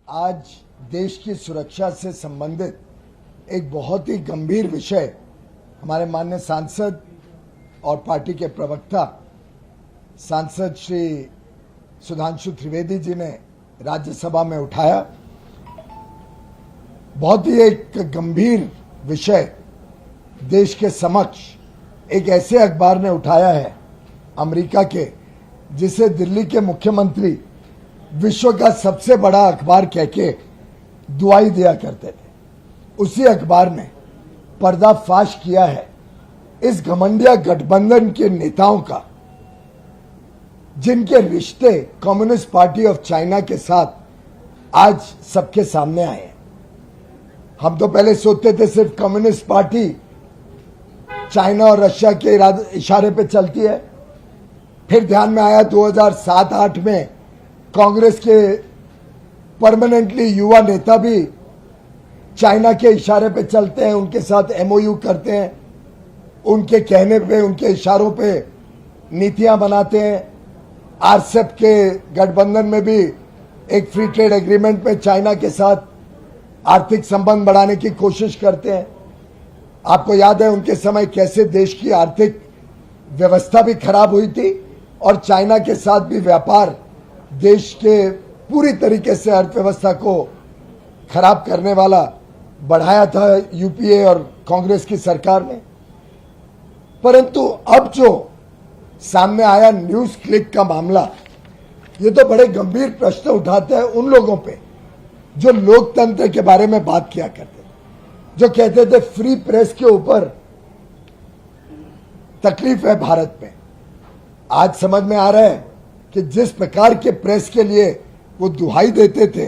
आज देश की सुरक्षा से संबंधित एक बहुत ही गंभीर विषय हमारे माननीय सांसद और पार्टी के प्रवक्ता सांसद श्री सुधांशु त्रिवेदी जी ने राज्यसभा में उठाया। बहुत ही एक गंभीर विषय देश के समक्ष एक ऐसे अखबार ने उठाया है अमेरिका के, जिसे दिल्ली के मुख्यमंत्री विश्व का सबसे बड़ा अखबार कहके दुआई दिया करते थे। उसी अखबार ने पर्दाफाश किया है इस घमंडिया गठबंधन के नेताओं का, जिनके रिश्ते कम्युनिस्ट पार्टी ऑफ चाइना के साथ आज सबके सामने आए हैं। हम तो पहले सोचते थे सिर्फ कम्युनिस्ट पार्टी चाइना और रशिया के इशारे पे चलती है। फिर ध्यान में आया 2007-8 में कांग्रेस के परमानेंटली युवा नेता भी चाइना के इशारे पे चलते हैं, उनके साथ एमओयू करते हैं, उनके कहने पे, उनके इशारों पे नीतियां बनाते हैं। आरसेप के गठबंधन में भी एक फ्री ट्रेड एग्रीमेंट में चाइना के साथ आर्थिक संबंध बढ़ाने की कोशिश करते हैं। आपको याद है उनके समय कैसे देश की आर्थिक व्यवस्था भी खराब हुई थी और चाइना के साथ भी व्यापार देश के पूरी तरीके से अर्थव्यवस्था को खराब करने वाला बढ़ाया था यूपीए और कांग्रेस की सरकार ने। परंतु अब जो सामने आया न्यूज क्लिक का मामला, ये तो बड़े गंभीर प्रश्न उठाता है उन लोगों पे जो लोकतंत्र के बारे में बात किया करते थे, जो कहते थे फ्री प्रेस के ऊपर तकलीफ है भारत में। आज समझ में आ रहा है कि जिस प्रकार के प्रेस के लिए वो दुहाई देते थे,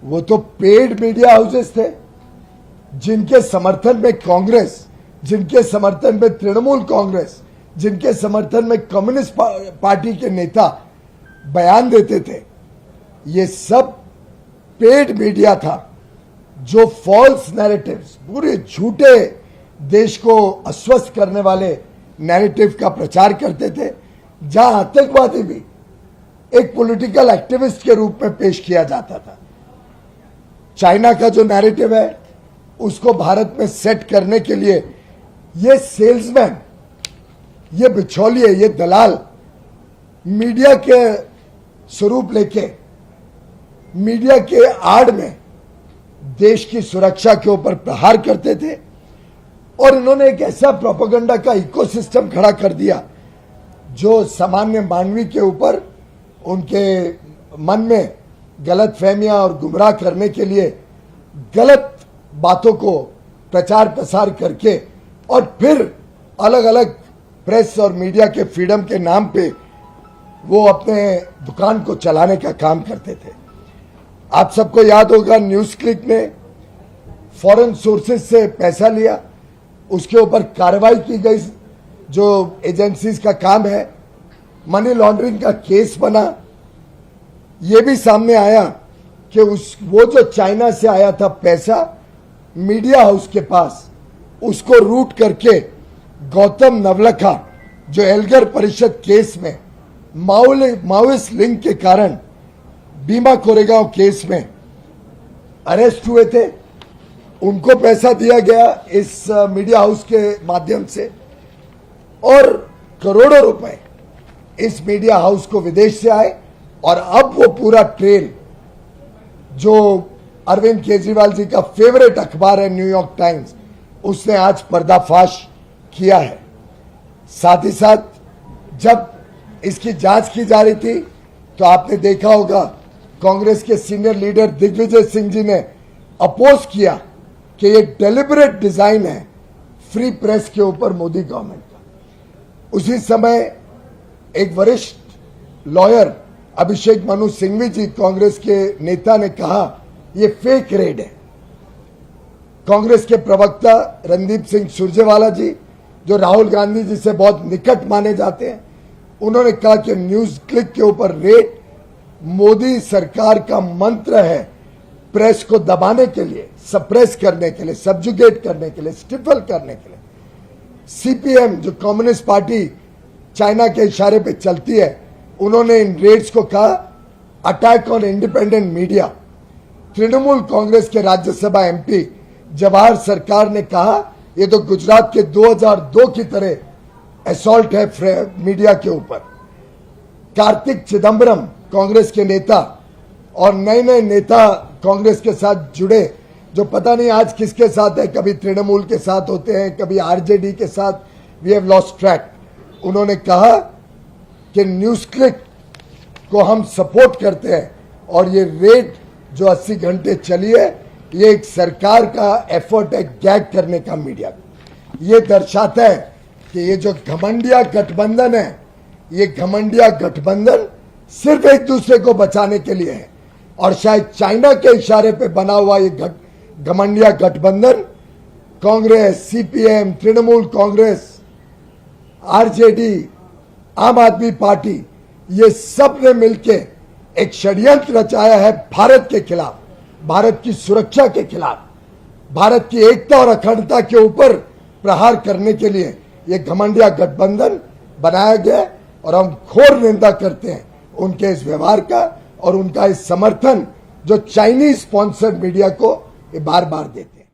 वो तो पेड मीडिया हाउसेस थे, जिनके समर्थन में कांग्रेस, जिनके समर्थन में तृणमूल कांग्रेस, जिनके समर्थन में कम्युनिस्ट पार्टी के नेता बयान देते थे। ये सब पेड मीडिया था जो फॉल्स नैरेटिव्स, पूरे झूठे देश को अस्वस्थ करने वाले नैरेटिव का प्रचार करते थे, जहां आतंकवादी भी एक पॉलिटिकल एक्टिविस्ट के रूप में पेश किया जाता था। चाइना का जो नैरेटिव है उसको भारत में सेट करने के लिए ये सेल्समैन, ये बिचौलिए, ये दलाल मीडिया के स्वरूप लेके मीडिया के आड़ में देश की सुरक्षा के ऊपर प्रहार करते थे। और इन्होंने एक ऐसा प्रोपेगेंडा का इकोसिस्टम खड़ा कर दिया जो सामान्य मानवी के ऊपर उनके मन में गलत फहमियां और गुमराह करने के लिए गलत बातों को प्रचार प्रसार करके और फिर अलग अलग प्रेस और मीडिया के फ्रीडम के नाम पे वो अपने दुकान को चलाने का काम करते थे। आप सबको याद होगा न्यूज क्लिक ने फॉरेन सोर्सेज से पैसा लिया, उसके ऊपर कार्रवाई की गई, जो एजेंसीज का काम है। मनी लॉन्ड्रिंग का केस बना। यह भी सामने आया कि वो जो चाइना से आया था पैसा मीडिया हाउस के पास, उसको रूट करके गौतम नवलखा, जो एल्गर परिषद केस में माओइस्ट लिंक के कारण भीमा कोरेगांव केस में अरेस्ट हुए थे, उनको पैसा दिया गया इस मीडिया हाउस के माध्यम से। और करोड़ों रुपए इस मीडिया हाउस को विदेश से आए। और अब वो पूरा ट्रेल, जो अरविंद केजरीवाल जी का फेवरेट अखबार है न्यूयॉर्क टाइम्स, उसने आज पर्दाफाश किया है। साथ ही साथ जब इसकी जांच की जा रही थी तो आपने देखा होगा कांग्रेस के सीनियर लीडर दिग्विजय सिंह जी ने अपोज किया कि ये डेलिबरेट डिजाइन है फ्री प्रेस के ऊपर मोदी गवर्नमेंट का। उसी समय एक वरिष्ठ लॉयर अभिषेक मनु सिंघवी जी, कांग्रेस के नेता, ने कहा ये फेक रेड है। कांग्रेस के प्रवक्ता रणदीप सिंह सुरजेवाला जी, जो राहुल गांधी जी से बहुत निकट माने जाते हैं, उन्होंने कहा कि न्यूज क्लिक के ऊपर रेड मोदी सरकार का मंत्र है प्रेस को दबाने के लिए, सप्रेस करने के लिए, सब्जुगेट करने के लिए, स्टिफल करने के लिए। सीपीएम, जो कम्युनिस्ट पार्टी चाइना के इशारे पे चलती है, उन्होंने इन रेड्स को कहा attack on independent media. Trinamool Congress के राज्यसभा एमपी जवाहर सरकार ने कहा ये तो गुजरात के 2002 की तरह असॉल्ट है मीडिया के ऊपर। कार्तिक चिदम्बरम कांग्रेस के नेता और नए नए नेता कांग्रेस के साथ जुड़े, जो पता नहीं आज किसके साथ है, कभी तृणमूल के साथ होते हैं, कभी आरजेडी के साथ, वी हैव लॉस्ट ट्रैक। उन्होंने कहा कि न्यूज क्लिक को हम सपोर्ट करते हैं और ये रेड जो 80 घंटे चली है ये एक सरकार का एफर्ट है गैग करने का मीडिया। ये दर्शाता है कि ये जो घमंडिया गठबंधन है, ये घमंडिया गठबंधन सिर्फ एक दूसरे को बचाने के लिए है और शायद चाइना के इशारे पे बना हुआ ये घमंडिया गठबंधन कांग्रेस, सीपीएम, तृणमूल कांग्रेस, आरजेडी, आम आदमी पार्टी, ये सब ने मिलकर एक षड्यंत्र रचाया है भारत के खिलाफ, भारत की सुरक्षा के खिलाफ, भारत की एकता और अखंडता के ऊपर प्रहार करने के लिए ये घमंडिया गठबंधन बनाया गया और हम घोर निंदा करते हैं उनके इस व्यवहार का और उनका इस समर्थन जो चाइनीज स्पॉन्सर्ड मीडिया को ये बार बार देते हैं।